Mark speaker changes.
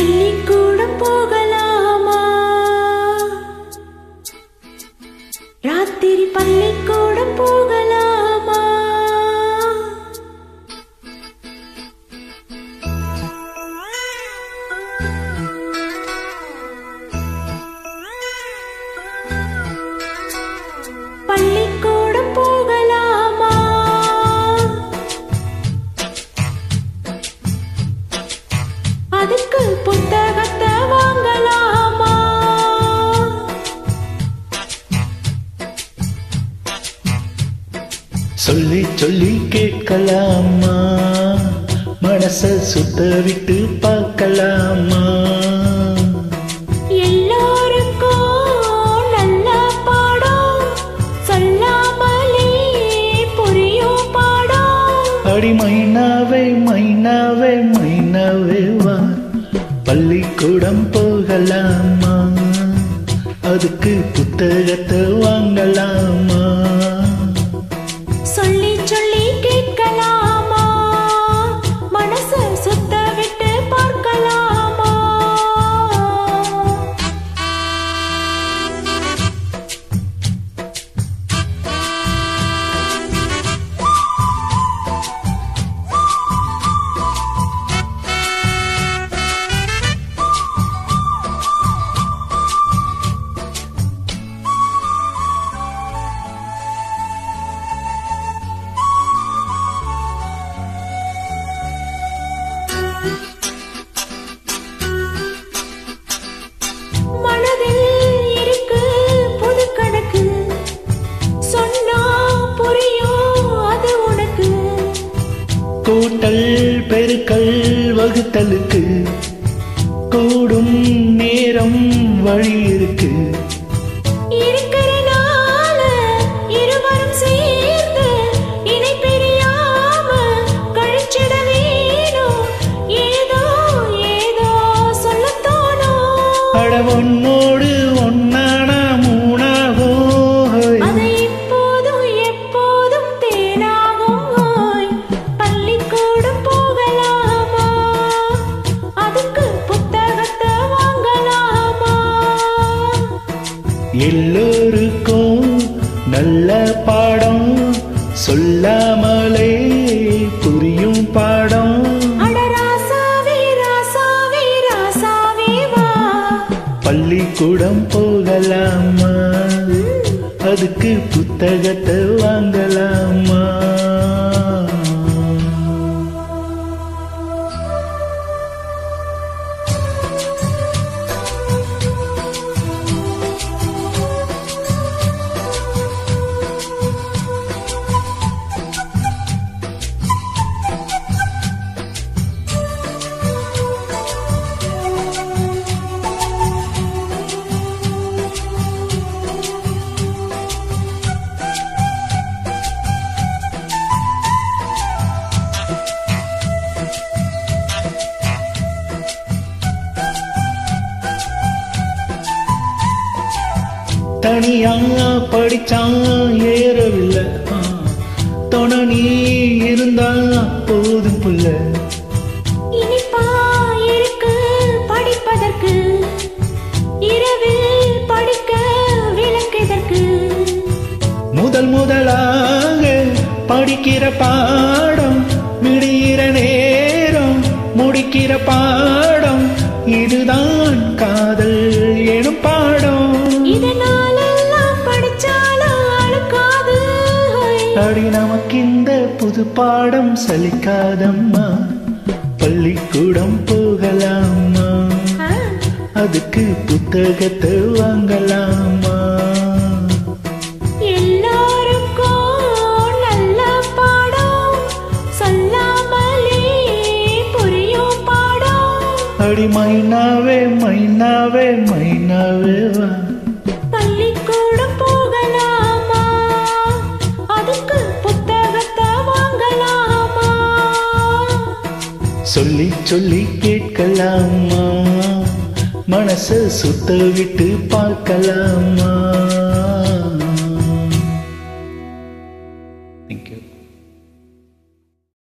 Speaker 1: பள்ளிக்கூடம் போகலாமா? ராத்திரி பள்ளிக்கூடம் போகலாமா? பள்ளிக்கூடம் போகலாமா? அதுக்கு புத்தகத்தை வாங்கலாமா?
Speaker 2: சொல்லி சொல்லி கேட்கலாமா? மனச சுத்த விட்டு பார்க்கலாமா?
Speaker 1: எல்லோருக்கும் நல்ல பாடம் சொல்லாமலே புரியும் பாடம்.
Speaker 2: அடி மைனாவே மைனாவே மைனாவே வா, பள்ளிக்கூடம் போகலாமா? அதுக்கு புத்தகத்தை வாங்கலாமா?
Speaker 1: சொல்லி சொல்லி கேட்கலாமா? மனச சுத்த விட்டு பார்க்கலாமா? மனதில் இருக்கு புது கணக்கு, சொன்னா புரியும் அது உனக்கு.
Speaker 2: கூட்டல் பெருக்கல் வகுத்தலுக்கு கூடும் நேரம் வழி இருக்கு.
Speaker 1: இருக்கிறனால இருவரும் சேர்ந்து இணை பிரியாம கழிச்சிட வேணும். ஏதோ ஏதோ சொல்லத் தோணும்.
Speaker 2: அட ஒன்னோடு ஒன்னானா மூணாகும்.
Speaker 1: அதை இப்போதும் எப்போதும் தேனாகும். பள்ளிக்கூடம் போகலாமா? அதுக்கு புத்தகத்தை வாங்கலாமா?
Speaker 2: எல்லோருக்கும் நல்ல பாடம் சொல்லாமலே புரியும் பாடம்.
Speaker 1: அட ராசாவே ராசாவே ராசாவே வா,
Speaker 2: பள்ளிக்கூடம் போகலாமா? அதுக்கு புத்தகத்தை வாங்கலாமா? தனியா படிச்சான் ஏறவில்லை, தொண நீ இருந்தா போதும் புள்ள.
Speaker 1: இனிப்பா இருக்கு படிப்பதற்கு, இரவில் படிக்க விளக்கெதற்கு.
Speaker 2: முதலாக படிக்கிற பாடம் விடுகிற நேரம் முடிக்கிற பாடம், இதுதான் காதல் எனும் பாடம்.
Speaker 1: இதனாலெல்லாம் படிச்சாலும் அழுக்காது.
Speaker 2: அடி நமக்கு இந்த புது பாடம் சலிக்காதம்மா? பள்ளிக்கூடம் போகலாமா? அதுக்கு புத்தகத்தை வாங்கலாமா?
Speaker 1: எல்லோருக்கும் நல்ல பாடம் சொல்லாமலே புரியும் பாடம்.
Speaker 2: அடி மைனாவே மைனாவே மைனாவே வா,
Speaker 1: பள்ளிக்கூடம் போகலாமா? அதுக்கு புத்தகத்தை வாங்கலாமா?
Speaker 2: சொல்லி சொல்லி கேட்கலாமா? மனச சுத்த விட்டு பார்க்கலாமா?